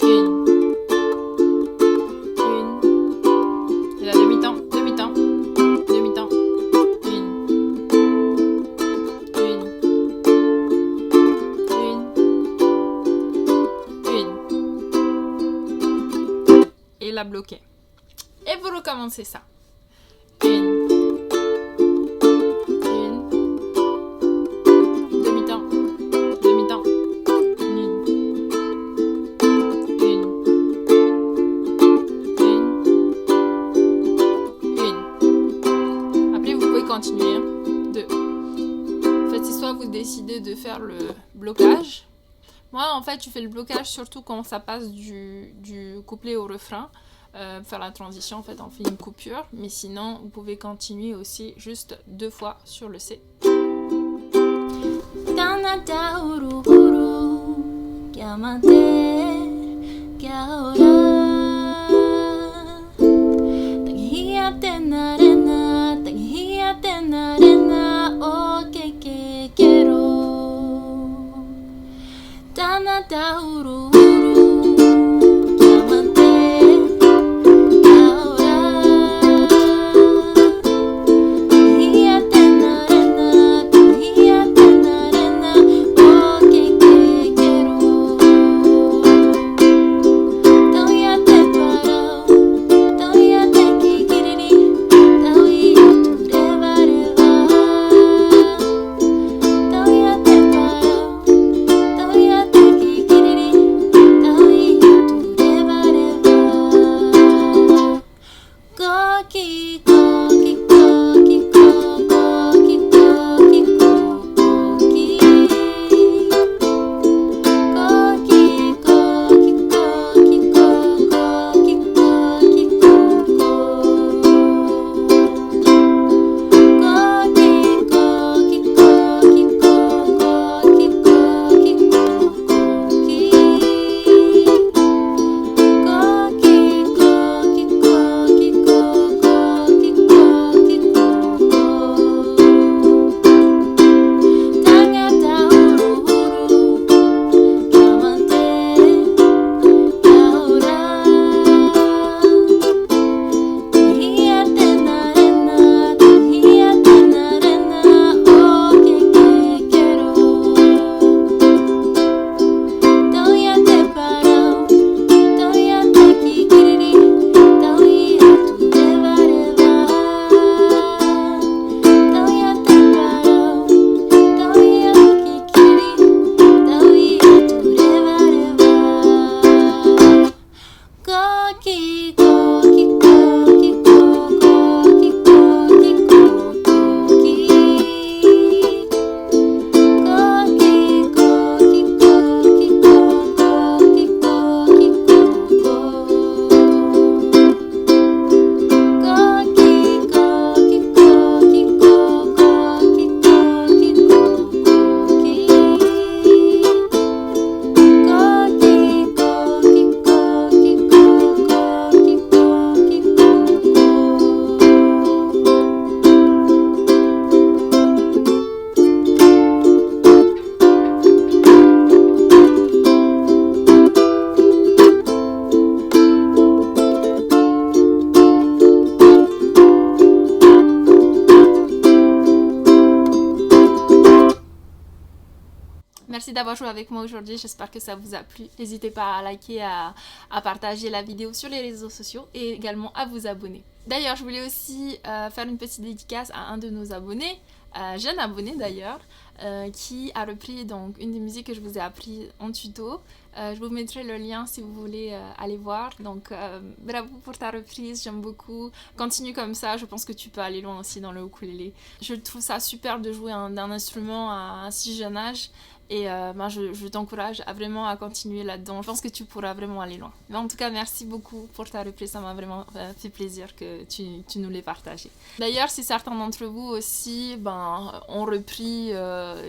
une, et la demi-temps, demi-temps, demi-temps, une, et la bloquer. Et vous recommencez ça. Une, demi-temps, demi-temps, une. Après, vous pouvez continuer. Deux. En fait, c'est soit vous décidez de faire le blocage. Moi, en fait, je fais le blocage surtout quand ça passe du couplet au refrain. Faire la transition, en fait, on fait une coupure. Mais sinon, vous pouvez continuer aussi juste 2 fois sur le C. Merci d'avoir joué avec moi aujourd'hui, j'espère que ça vous a plu. N'hésitez pas à liker, à partager la vidéo sur les réseaux sociaux et également à vous abonner. D'ailleurs, je voulais aussi faire une petite dédicace à un de nos abonnés, jeune abonné d'ailleurs, qui a repris donc une des musiques que je vous ai appris en tuto. Je vous mettrai le lien si vous voulez aller voir. Donc bravo pour ta reprise, j'aime beaucoup. Continue comme ça, je pense que tu peux aller loin aussi dans le ukulélé. Je trouve ça super de jouer d'un instrument à un si jeune âge. Et je t'encourage vraiment à continuer là-dedans. Je pense que tu pourras vraiment aller loin. Mais en tout cas, merci beaucoup pour ta reprise. Ça m'a vraiment fait plaisir que tu nous l'aies partagé. D'ailleurs, si certains d'entre vous aussi ont repris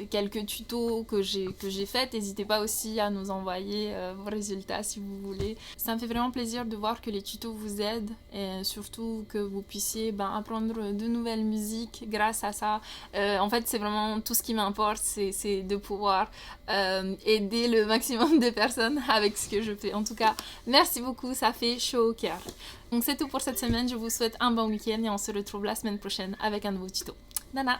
quelques tutos que j'ai faits. N'hésitez pas aussi à nous envoyer vos résultats si vous voulez. Ça me fait vraiment plaisir de voir que les tutos vous aident et surtout que vous puissiez apprendre de nouvelles musiques grâce à ça. En fait, c'est vraiment tout ce qui m'importe, c'est de pouvoir aider le maximum de personnes avec ce que je fais. En tout cas, merci beaucoup, ça fait chaud au cœur. Donc c'est tout pour cette semaine, je vous souhaite un bon week-end et on se retrouve la semaine prochaine avec un nouveau tuto. Nana!